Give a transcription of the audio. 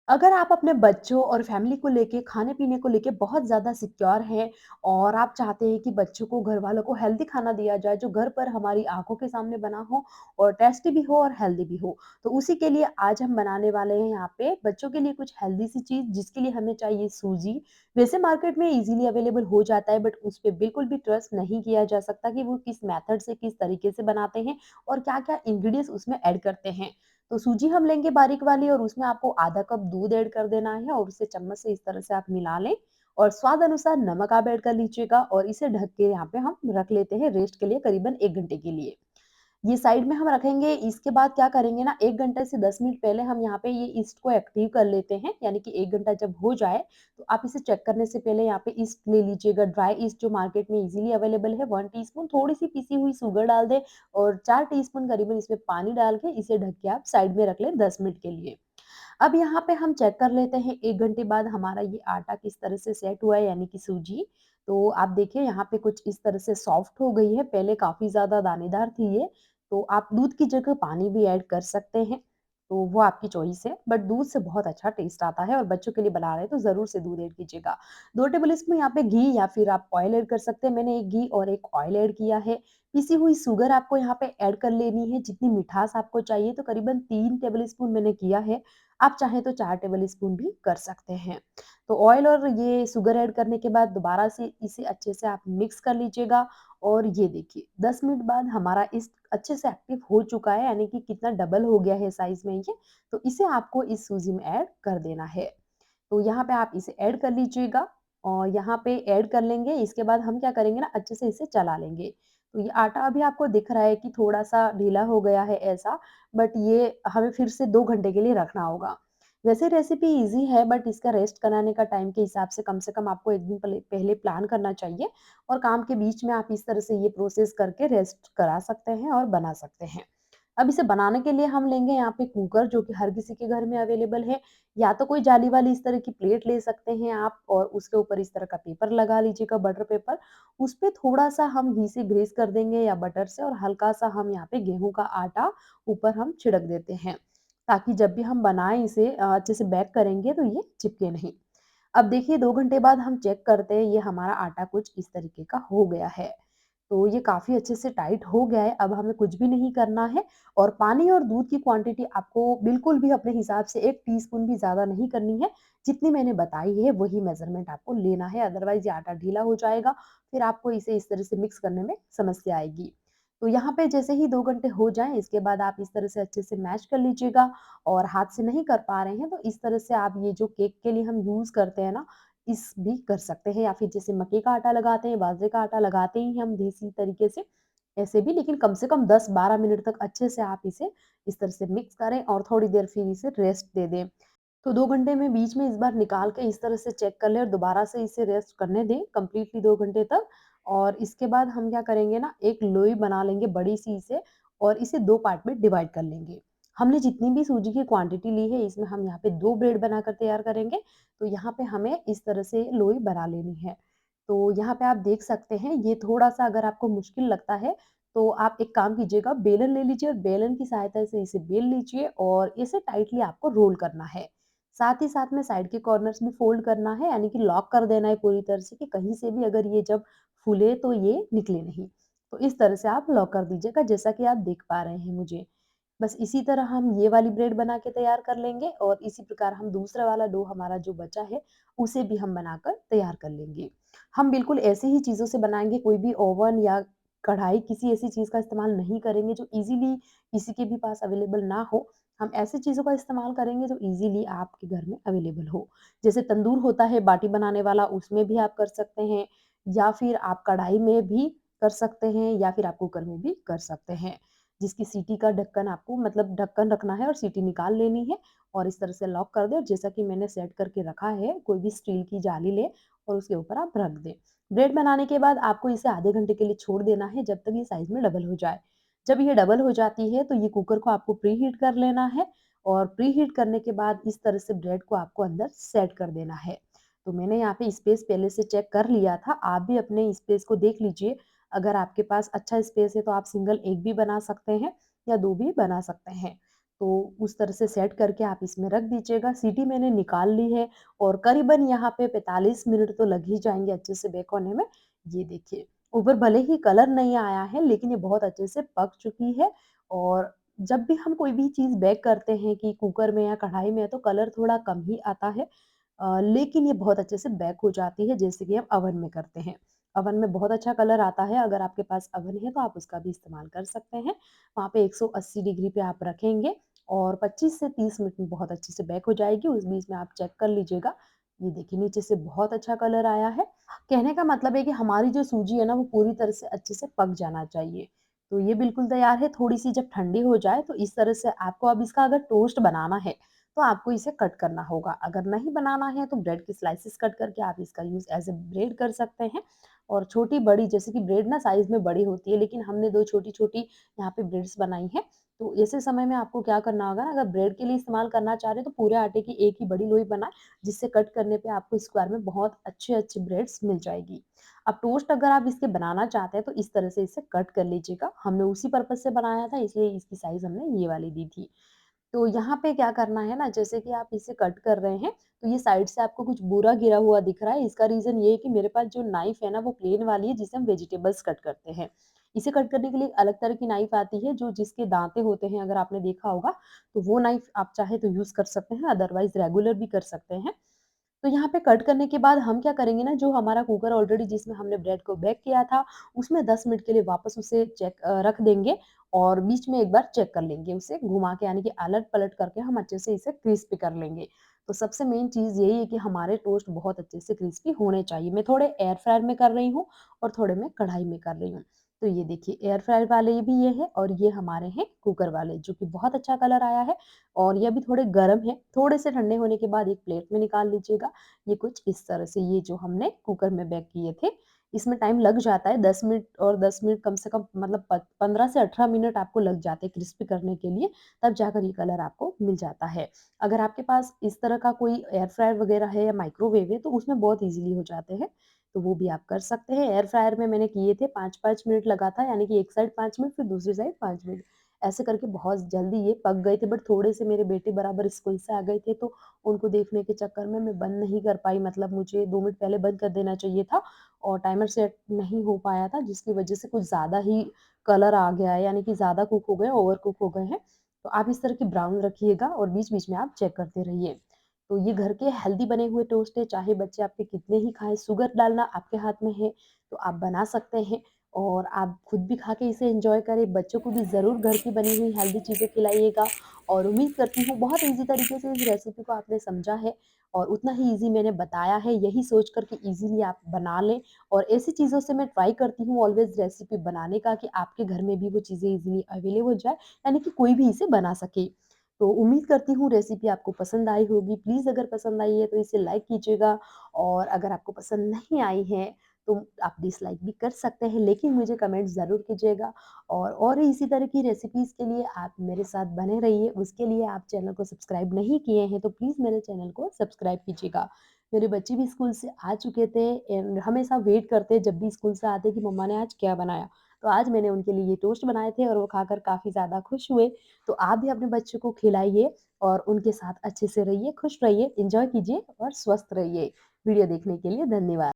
अगर आप अपने बच्चों और फैमिली को लेके, खाने-पीने को लेके बहुत ज़्यादा सिक्योर हैं और आप चाहते हैं कि बच्चों को, घरवालों को हेल्दी खाना दिया जाए, जो घर पर हमारी आँखों के सामने बना हो और टेस्टी भी हो और हेल्दी भी हो। तो उसी के लिए आज हम बनाने वाले हैं यहाँ पे बच्चों के लिए कुछ हेल्दी सी चीज़, जिसके लिए हमें चाहिए सूजी। वैसे मार्केट में ईज़िली अवेलेबल हो जाता है, बट उस पे बिल्कुल भी ट्रस्ट नहीं किया जा सकता कि वो किस मेथड से, किस तरीके से बनाते हैं और क्या-क्या इंग्रीडिएंट्स उसमें ऐड करते हैं। तो सूजी हम लेंगे बारीक वाली और उसमें आपको आधा कप दूध ऐड कर देना है और उसे चम्मच से इस तरह से आप मिला लें और स्वाद अनुसार नमक आप ऐड कर लीजिएगा और इसे ढक के यहाँ पे हम रख लेते हैं रेस्ट के लिए करीबन 1 घंटे के लिए। ये साइड में हम रखेंगे, इसके बाद क्या करेंगे ना 1 घंटे से 10 मिनट पहले हम यहाँ पे ये यीस्ट को एक्टिव कर लेते हैं, यानी कि 1 घंटा जब हो जाए, तो आप इसे चेक करने से पहले यहाँ पे यीस्ट ले लीजिएगा, ड्राई यीस्ट जो मार्केट में इज़िली अवेलेबल है 1 टीस्पून, थोड़ी-सी पिसी हुई शुगर डाल दें और 4 टीस्पून करीबन इसमें पानी डाल के इसे ढक के आप साइड में रख लें 10 मिनट के लिए। अब यहाँ पे हम चेक कर लेते हैं 1 घंटे बाद हमारा ये आटा किस तरह से सेट हुआ है, यानी कि सूजी। तो आप देखिए यहाँ पे कुछ इस तरह से सॉफ्ट हो गई है, पहले काफ़ी ज़्यादा दानेदार थी ये। तो आप दूध की जगह पानी भी ऐड कर सकते हैं, तो वो आपकी चॉइस है, बट दूध से बहुत अच्छा टेस्ट आता है और बच्चों के लिए बना रहे हैं तो ज़रूर से दूध ऐड कीजिएगा। 2 टेबल स्पून यहाँ पे घी या फिर आप ऑयल ऐड कर सकते हैं, मैंने 1 घी और 1 ऑयल ऐड किया है। पिसी हुई शुगर आपको यहाँ पे ऐड कर लेनी है, जितनी मिठास आपको चाहिए, तो करीबन 3 टेबल स्पून मैंने किया है। आप चाहें तो 4 टेबल स्पून भी कर सकते हैं। तो ऑयल और ये शुगर ऐड करने के बाद दोबारा से इसे अच्छे से आप मिक्स कर लीजिएगा और ये देखिए 10 मिनट बाद हमारा इस अच्छे से एक्टिव हो चुका है, यानी कि कितना डबल हो गया है साइज़ में ये। तो इसे आपको इस सूजी में ऐड कर देना है। तो यहाँ पे आप इसे ऐड कर लीजिएगा और यहाँ पे ऐड कर लेंगे, इसके बाद हम क्या करेंगे ना अच्छे से इसे चला लेंगे। तो ये आटा अभी आपको दिख रहा है कि थोड़ा-सा ढीला हो गया है ऐसा, बट ये हमें फिर से 2 घंटे के लिए रखना होगा। वैसे रेसिपी ईज़ी है, बट इसका रेस्ट कराने का टाइम के हिसाब से कम आपको 1 दिन पले पहले प्लान करना चाहिए और काम के बीच में आप इस तरह से ये प्रोसेस करके रेस्ट करा सकते हैं और बना सकते हैं। अब इसे बनाने के लिए हम लेंगे यहाँ पे कुकर, जो कि हर किसी के घर में अवेलेबल है, या तो कोई जाली वाली इस तरह की प्लेट ले सकते हैं आप और उसके ऊपर इस तरह का पेपर लगा लीजिएगा, बटर पेपर। उस पे थोड़ा-सा हम घी से ग्रीस कर देंगे या बटर से और हल्का-सा हम यहाँ पे गेहूँ का आटा ऊपर हम छिड़क देते हैं, ताकि जब भी हम बनाएँ इसे अच्छे से बेक करेंगे तो ये चिपके नहीं। अब देखिए 2 घंटे बाद हम चेक करते हैं, ये हमारा आटा कुछ इस तरीके का हो गया है। तो ये काफ़ी अच्छे से टाइट हो गया है, अब हमें कुछ भी नहीं करना है और पानी और दूध की क्वांटिटी आपको बिल्कुल भी अपने हिसाब से 1 टीस्पून भी ज़्यादा नहीं करनी है, जितनी मैंने बताई है वही मेज़रमेंट आपको लेना है, अदरवाइज़ ये आटा ढीला हो जाएगा, फिर आपको इसे इस तरह से मिक्स करने में समस्या आएगी। तो यहाँ पे जैसे ही 2 घंटे हो जाएँ, इसके बाद आप इस तरह से अच्छे से मैश कर लीजिएगा और हाथ से नहीं कर पा रहे हैं, तो इस तरह से आप ये जो केक के लिए हम यूज़ करते हैं ना, इस भी कर सकते हैं या फिर जैसे मक्के का आटा लगाते हैं, बाजरे का आटा लगाते ही हम देसी तरीके से, ऐसे भी, लेकिन कम से कम 10-12 मिनट तक अच्छे से आप इसे इस तरह से मिक्स करें और थोड़ी देर फिर इसे रेस्ट दे दें। तो 2 घंटे में बीच में इस बार निकाल के इस तरह से चेक कर लें और दोबारा से इसे रेस्ट करने दें कंप्लीटली 2 घंटे तक और इसके बाद हम क्या करेंगे ना, एक लोई बना लेंगे बड़ी-सी इसे और इसे 2 पार्ट में डिवाइड कर लेंगे। हमने जितनी भी सूजी की क्वांटिटी ली है, इसमें हम यहाँ पे 2 ब्रेड बनाकर तैयार करेंगे, तो यहाँ पे हमें इस तरह से लोई बना लेनी है। तो यहाँ पे आप देख सकते हैं, ये थोड़ा-सा अगर आपको मुश्किल लगता है, तो आप एक काम कीजिएगा, बेलन ले लीजिए और बेलन की सहायता से इसे बेल लीजिए और इसे टाइटली आपको रोल करना है। साथ ही साथ में साइड के कॉर्नर्स भी फ़ोल्ड करना है, यानी कि लॉक कर देना है पूरी तरह से कि कहीं से भी अगर ये जब फूले तो ये निकले नहीं। तो इस तरह से आप लॉक कर दीजिएगा, जैसा कि आप देख पा रहे हैं मुझे। बस इसी तरह हम ये वाली ब्रेड बना के तैयार कर लेंगे और इसी प्रकार हम दूसरा वाला डो हमारा जो बचा है, उसे भी हम बनाकर तैयार कर लेंगे। हम बिल्कुल ऐसी ही चीज़ों से बनाएँगे, कोई भी ओवन या कढ़ाई किसी ऐसी चीज़ का इस्तेमाल नहीं करेंगे जो ईज़िली किसी के भी पास अवेलेबल ना हो। हम ऐसी चीज़ों का इस्तेमाल करेंगे जो ईज़िली आपके घर में अवेलेबल हो। जैसे तंदूर होता है बाटी बनाने वाला, उसमें भी आप कर सकते हैं या फिर आप कढ़ाई में भी कर सकते हैं या फिर आप कुकर में भी कर सकते हैं। जिसकी सीटी का ढक्कन आपको मतलब ढक्कन रखना है और सीटी निकाल लेनी है और इस तरह से लॉक कर दें और जैसा कि मैंने सेट करके रखा है, कोई भी स्टील की जाली लें और उसके ऊपर आप रख दें। ब्रेड बनाने के बाद आपको इसे आधे घंटे के लिए छोड़ देना है, जब तक ये साइज़ में डबल हो जाए। जब ये डबल हो जाती है, तो ये कुकर को आपको प्रीहीट कर लेना है और प्रीहीट करने के बाद इस तरह से ब्रेड को आपको अंदर सेट कर देना है। तो मैंने यहाँ पे स्पेस पहले से चेक कर लिया था, आप भी अपने स्पेस को देख लीजिए। अगर आपके पास अच्छा स्पेस है, तो आप सिंगल 1 भी बना सकते हैं या 2 भी बना सकते हैं। तो उस तरह से सेट करके आप इसमें रख दीजिएगा। सीटी मैंने निकाल ली है और करीबन यहाँ पे 45 मिनट तो लग ही जाएँगे अच्छे से बेक होने में। ये देखिए, ऊपर भले ही कलर नहीं आया है लेकिन ये बहुत अच्छे से पक चुकी है और जब भी हम कोई भी चीज़ बेक करते हैं कि कुकर में या कढ़ाई में तो कलर थोड़ा कम ही आता है। लेकिन ये बहुत अच्छे से बेक हो जाती है जैसे कि हम ओवन में करते हैं। ओवन में बहुत अच्छा कलर आता है, अगर आपके पास ओवन है तो आप उसका भी इस्तेमाल कर सकते हैं। वहाँ पे 180 डिग्री पे आप रखेंगे और 25 से 30 मिनट में बहुत अच्छे से बेक हो जाएगी, उस बीच में आप चेक कर लीजिएगा। ये देखिए नीचे से बहुत अच्छा कलर आया है। कहने का मतलब है कि हमारी जो सूजी है ना वो पूरी तरह से अच्छे से पक जाना चाहिए। तो ये बिल्कुल तैयार है, थोड़ी-सी जब ठंडी हो जाए तो इस तरह से आपको अब इसका अगर टोस्ट बनाना है, तो आपको इसे कट करना होगा। अगर नहीं बनाना है तो ब्रेड के स्लाइसेस कट करके आप इसका यूज़ एज़ अ ब्रेड कर सकते हैं और छोटी-बड़ी जैसे कि ब्रेड ना साइज़ में बड़ी होती है, लेकिन हमने 2 छोटी-छोटी यहाँ पे ब्रेड्स बनाई हैं। तो ऐसे समय में आपको क्या करना होगा ना, अगर ब्रेड के लिए इस्तेमाल करना चाह रहे हैं तो पूरे आटे की एक ही बड़ी लोई बनाएँ, जिससे कट करने पे आपको स्क्वायर में बहुत अच्छी-अच्छी ब्रेड्स मिल जाएगी। अब टोस्ट अगर आप इसके बनाना चाहते हैं तो इस तरह से इसे कट कर लीजिएगा। हमने उसी पर्पज़ से बनाया था इसलिए इसकी साइज़ हमने ये वाली दी थी। तो यहाँ पे क्या करना है ना, जैसे कि आप इसे कट कर रहे हैं, तो ये साइड से आपको कुछ भूरा गिरा हुआ दिख रहा है, इसका रीज़न ये है कि मेरे पास जो नाइफ़ है ना, वो प्लेन वाली है, जिससे हम वेजिटेबल्स कट करते हैं। इसे कट करने के लिए एक अलग तरह की नाइफ़ आती है, जो जिसके दाँतें होते हैं, अगर आपने देखा होगा, तो वो नाइफ़ आप चाहे तो यूज़ कर सकते हैं, अदरवाइज़ रेगुलर भी कर सकते हैं। तो यहाँ पे कट करने के बाद हम क्या करेंगे ना, जो हमारा कुकर ऑलरेडी जिसमें हमने ब्रेड को बेक किया था, उसमें 10 मिनट के लिए वापस उसे रख देंगे और बीच में एक बार चेक कर लेंगे उसे घुमा के, यानी कि अलट-पलट करके हम अच्छे से इसे क्रिस्पी कर लेंगे। तो सबसे मेन चीज़ यही है कि हमारे टोस्ट बहुत अच्छे से क्रिस्पी होने चाहिए। मैं थोड़े एयर फ्रायर में कर रही हूँ और थोड़े मैं कढ़ाई में कर रही हूँ। तो ये देखिए एयर फ्रायर वाले भी ये हैं और ये हमारे हैं कुकर वाले, जो कि बहुत अच्छा कलर आया है और ये अभी थोड़े गरम हैं। थोड़े से ठंडे होने के बाद एक प्लेट में निकाल लीजिएगा। ये कुछ इस तरह से, ये जो हमने कुकर में बेक किए थे, इसमें टाइम लग जाता है 10 मिनट और 10 मिनट कम से कम, मतलब 15 से 18 मिनट आपको लग जाते हैं क्रिस्पी करने के लिए, तब जाकर ये कलर आपको मिल जाता है। अगर आपके पास इस तरह का कोई एयर फ्रायर वगैरह है या माइक्रोवेव है, तो उसमें बहुत ईज़िली हो जाते हैं, तो वो भी आप कर सकते हैं। एयर फ्रायर में मैंने किए थे 5-5 मिनट लगा था, यानी कि एक साइड 5 मिनट फिर दूसरी साइड 5 मिनट। ऐसे करके बहुत जल्दी ये पक गए थे, बट थोड़े से मेरे बेटे बराबर स्कूल से आ गए थे, तो उनको देखने के चक्कर में मैं बंद नहीं कर पाई, मतलब मुझे 2 मिनट पहले बंद कर देना चाहिए था और टाइमर सेट नहीं हो पाया था, जिसकी वजह से कुछ ज़्यादा ही कलर आ गया है, यानी कि ज़्यादा कुक हो गए, ओवर कुक हो गए हैं। तो आप इस तरह के ब्राउन रखिएगा और बीच-बीच में आप चेक करते रहिए। तो ये घर के हेल्दी बने हुए टोस्ट है, चाहे बच्चे आपके कितने ही खाएँ, शुगर डालना आपके हाथ में है, तो आप बना सकते हैं और आप खुद भी खा के इसे एन्जॉय करें। बच्चों को भी ज़रूर घर की बनी हुई हेल्दी चीज़ें खिलाइएगा और उम्मीद करती हूँ बहुत ईज़ी तरीके से इस रेसिपी को आपने समझा है और उतना ही ईज़ी मैंने बताया है, यही सोच कर के ईज़िली आप बना लें और ऐसी चीज़ों से मैं ट्राई करती हूँ ऑलवेज़ रेसिपी बनाने का कि आपके घर में भी वो चीज़ें ईज़िली अवेलेबल हो जाए, यानी कि कोई भी इसे बना सके। तो उम्मीद करती हूँ रेसिपी आपको पसंद आई होगी। प्लीज़ अगर पसंद आई है तो इसे लाइक कीजिएगा और अगर आपको पसंद नहीं आई है तो आप डिसलाइक भी कर सकते हैं, लेकिन मुझे कमेंट ज़रूर कीजिएगा और इसी तरह की रेसिपीज़ के लिए आप मेरे साथ बने रहिए। उसके लिए आप चैनल को सब्सक्राइब नहीं किए हैं तो प्लीज़ मेरे चैनल को सब्सक्राइब कीजिएगा। मेरे बच्चे भी स्कूल से आ चुके थे एंड हमेशा वेट करते हैं जब भी स्कूल से आते कि मम्मा ने आज क्या बनाया? तो आज मैंने उनके लिए ये टोस्ट बनाए थे और वो खाकर काफ़ी ज़्यादा खुश हुए। तो आप भी अपने बच्चों को खिलाइए और उनके साथ अच्छे से रहिए, खुश रहिए, एन्जॉय कीजिए और स्वस्थ रहिए। वीडियो देखने के लिए धन्यवाद।